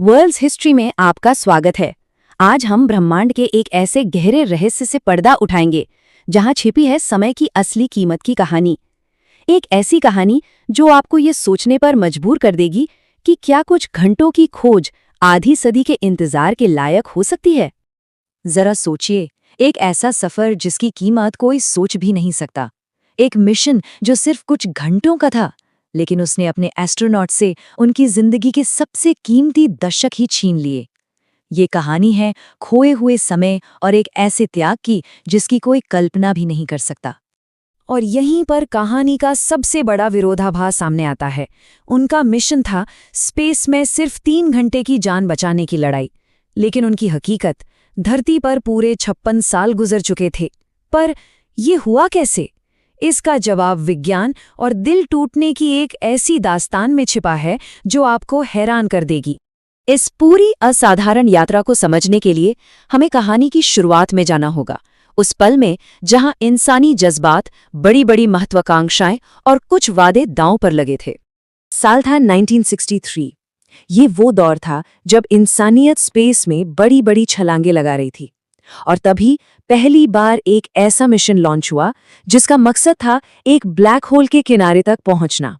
World's history में आपका स्वागत है। आज हम ब्रह्मांड के एक ऐसे गहरे रहस्य से पर्दा उठाएंगे जहां छिपी है समय की असली कीमत की कहानी। एक ऐसी कहानी जो आपको ये सोचने पर मजबूर कर देगी कि क्या कुछ घंटों की खोज आधी सदी के इंतजार के लायक हो सकती है। जरा सोचिए, एक ऐसा सफर जिसकी कीमत कोई सोच भी नहीं सकता। एक मिशन जो सिर्फ कुछ घंटों का था, लेकिन उसने अपने एस्ट्रोनॉट से उनकी जिंदगी के सबसे कीमती दशक ही छीन लिए। ये कहानी है खोए हुए समय और एक ऐसे त्याग की जिसकी कोई कल्पना भी नहीं कर सकता। और यहीं पर कहानी का सबसे बड़ा विरोधाभास सामने आता है। उनका मिशन था स्पेस में सिर्फ 3 घंटे की जान बचाने की लड़ाई, लेकिन उनकी हकीकत धरती पर पूरे 56 साल गुजर चुके थे। पर यह हुआ कैसे? इसका जवाब विज्ञान और दिल टूटने की एक ऐसी दास्तान में छिपा है जो आपको हैरान कर देगी। इस पूरी असाधारण यात्रा को समझने के लिए हमें कहानी की शुरुआत में जाना होगा, उस पल में जहां इंसानी जज्बात, बड़ी बड़ी महत्वाकांक्षाएं और कुछ वादे दांव पर लगे थे। साल था 1963। ये वो दौर था जब इंसानियत स्पेस में बड़ी बड़ी छलांगे लगा रही थी। और तभी पहली बार एक ऐसा मिशन लॉन्च हुआ जिसका मकसद था एक ब्लैक होल के किनारे तक पहुंचना,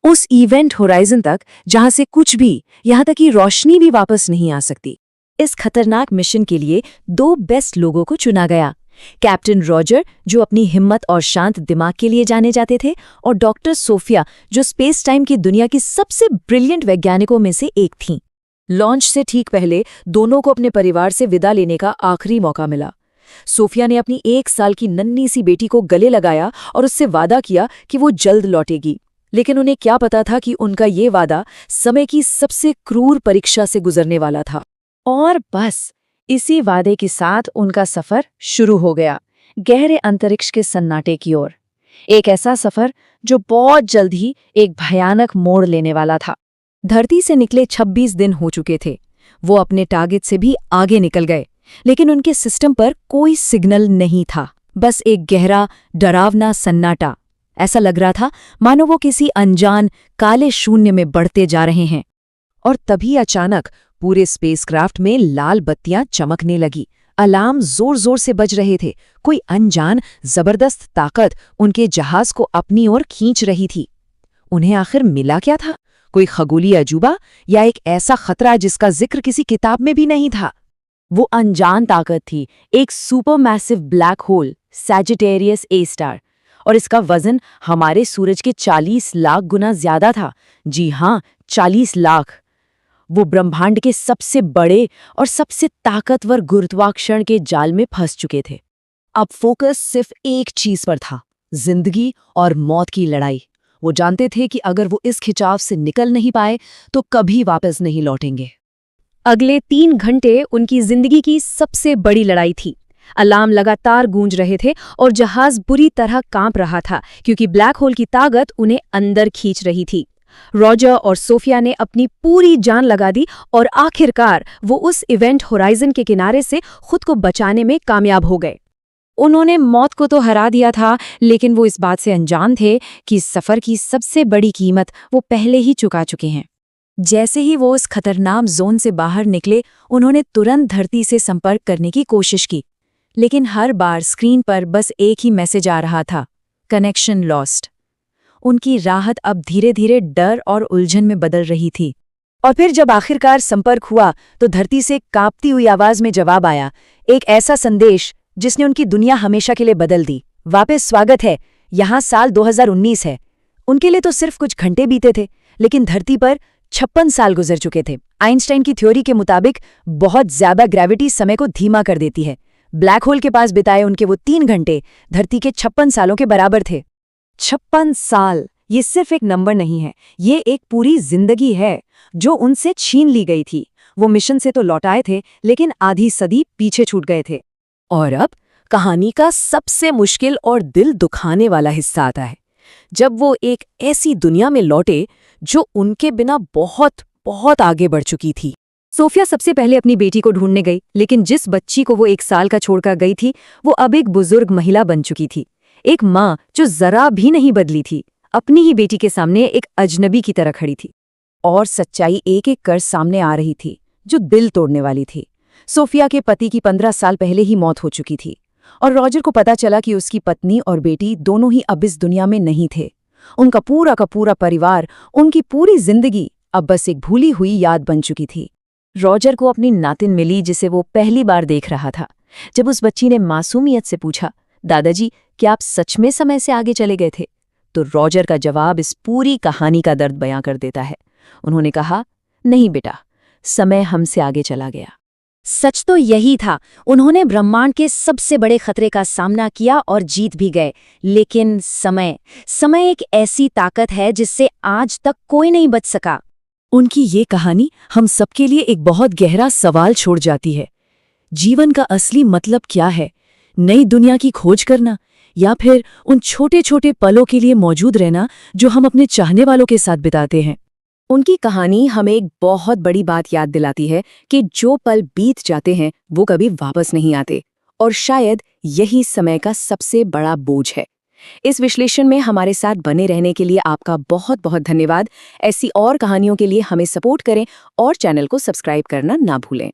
उस इवेंट होराइजन तक जहां से कुछ भी, यहां तक कि रोशनी भी वापस नहीं आ सकती। इस खतरनाक मिशन के लिए 2 बेस्ट लोगों को चुना गया। कैप्टन रॉजर, जो अपनी हिम्मत और शांत दिमाग के लिए जाने जाते थे, और डॉक्टर सोफिया, जो स्पेस टाइम की दुनिया की सबसे ब्रिलियंट वैज्ञानिकों में से एक थीं। लॉन्च से ठीक पहले दोनों को अपने परिवार से विदा लेने का आखिरी मौका मिला। सोफिया ने अपनी 1 साल की नन्ही सी बेटी को गले लगाया और उससे वादा किया कि वो जल्द लौटेगी। लेकिन उन्हें क्या पता था कि उनका ये वादा समय की सबसे क्रूर परीक्षा से गुजरने वाला था। और बस इसी वादे के साथ उनका सफर शुरू हो गया, गहरे अंतरिक्ष के सन्नाटे की ओर। एक ऐसा सफर जो बहुत जल्द ही एक भयानक मोड़ लेने वाला था। धरती से निकले 26 दिन हो चुके थे। वो अपने टारगेट से भी आगे निकल गए, लेकिन उनके सिस्टम पर कोई सिग्नल नहीं था। बस एक गहरा, डरावना सन्नाटा। ऐसा लग रहा था मानो वो किसी अनजान काले शून्य में बढ़ते जा रहे हैं। और तभी अचानक पूरे स्पेसक्राफ्ट में लाल बत्तियां चमकने लगी। अलार्म जोर जोर से बज रहे थे। कोई अनजान जबरदस्त ताकत उनके जहाज को अपनी ओर खींच रही थी। उन्हें आखिर मिला क्या था? कोई खगोलीय अजूबा या एक ऐसा खतरा जिसका जिक्र किसी किताब में भी नहीं था? वो अनजान ताकत थी एक supermassive black hole, Sagittarius A star, और इसका वजन हमारे सूरज के 40 लाख गुना ज्यादा था। जी हाँ, 40 लाख। वो ब्रह्मांड के सबसे बड़े और सबसे ताकतवर गुरुत्वाकर्षण के जाल में फंस चुके थे। अब फोकस सिर्फ एक चीज पर था, जिंदगी और मौत की लड़ाई। वो जानते थे कि अगर वो इस खिंचाव से निकल नहीं पाए तो कभी वापस नहीं लौटेंगे। अगले 3 घंटे उनकी जिंदगी की सबसे बड़ी लड़ाई थी। अलार्म लगातार गूंज रहे थे और जहाज बुरी तरह कांप रहा था, क्योंकि ब्लैक होल की ताकत उन्हें अंदर खींच रही थी। रॉजर और सोफिया ने अपनी पूरी जान लगा दी और आखिरकार वो उस इवेंट होराइजन के किनारे से खुद को बचाने में कामयाब हो गए। उन्होंने मौत को तो हरा दिया था, लेकिन वो इस बात से अनजान थे कि इस सफर की सबसे बड़ी कीमत वो पहले ही चुका चुके हैं। जैसे ही वो उस खतरनाक जोन से बाहर निकले, उन्होंने तुरंत धरती से संपर्क करने की कोशिश की, लेकिन हर बार स्क्रीन पर बस एक ही मैसेज आ रहा था, कनेक्शन लॉस्ट। उनकी राहत अब धीरे धीरे डर और उलझन में बदल रही थी। और फिर जब आखिरकार संपर्क हुआ तो धरती से कांपती हुई आवाज में जवाब आया, एक ऐसा संदेश जिसने उनकी दुनिया हमेशा के लिए बदल दी। वापस स्वागत है, यहाँ साल 2019 है। उनके लिए तो सिर्फ कुछ घंटे बीते थे, लेकिन धरती पर 56 साल गुजर चुके थे। आइंस्टाइन की थ्योरी के मुताबिक बहुत ज्यादा ग्रेविटी समय को धीमा कर देती है। ब्लैक होल के पास बिताए उनके वो 3 घंटे धरती के 56 सालों के बराबर थे। 56 साल, ये सिर्फ एक नंबर नहीं है, ये एक पूरी जिंदगी है जो उनसे छीन ली गई थी। वो मिशन से तो लौटाए थे, लेकिन आधी सदी पीछे छूट गए थे। और अब कहानी का सबसे मुश्किल और दिल दुखाने वाला हिस्सा आता है, जब वो एक ऐसी दुनिया में लौटे जो उनके बिना बहुत बहुत आगे बढ़ चुकी थी। सोफिया सबसे पहले अपनी बेटी को ढूंढने गई, लेकिन जिस बच्ची को वो 1 साल का छोड़कर गई थी, वो अब एक बुजुर्ग महिला बन चुकी थी। एक माँ जो जरा भी नहीं बदली थी, अपनी ही बेटी के सामने एक अजनबी की तरह खड़ी थी। और सच्चाई एक एक कर सामने आ रही थी, जो दिल तोड़ने वाली थी। सोफिया के पति की 15 साल पहले ही मौत हो चुकी थी और रॉजर को पता चला कि उसकी पत्नी और बेटी दोनों ही अब इस दुनिया में नहीं थे। उनका पूरा का पूरा परिवार, उनकी पूरी जिंदगी अब बस एक भूली हुई याद बन चुकी थी। रॉजर को अपनी नातिन मिली, जिसे वो पहली बार देख रहा था। जब उस बच्ची ने मासूमियत से पूछा, दादाजी क्या आप सच में समय से आगे चले गए थे, तो रॉजर का जवाब इस पूरी कहानी का दर्द बयां कर देता है। उन्होंने कहा, नहीं बेटा, समय हमसे आगे चला गया। सच तो यही था। उन्होंने ब्रह्मांड के सबसे बड़े खतरे का सामना किया और जीत भी गए। लेकिन समय एक ऐसी ताकत है जिससे आज तक कोई नहीं बच सका। उनकी ये कहानी हम सबके लिए एक बहुत गहरा सवाल छोड़ जाती है। जीवन का असली मतलब क्या है? नई दुनिया की खोज करना, या फिर उन छोटे छोटे पलों के लिए मौजूद रहना जो हम अपने चाहने वालों के साथ बिताते हैं? उनकी कहानी हमें एक बहुत बड़ी बात याद दिलाती है कि जो पल बीत जाते हैं वो कभी वापस नहीं आते, और शायद यही समय का सबसे बड़ा बोझ है। इस विश्लेषण में हमारे साथ बने रहने के लिए आपका बहुत बहुत धन्यवाद। ऐसी और कहानियों के लिए हमें सपोर्ट करें और चैनल को सब्सक्राइब करना ना भूलें।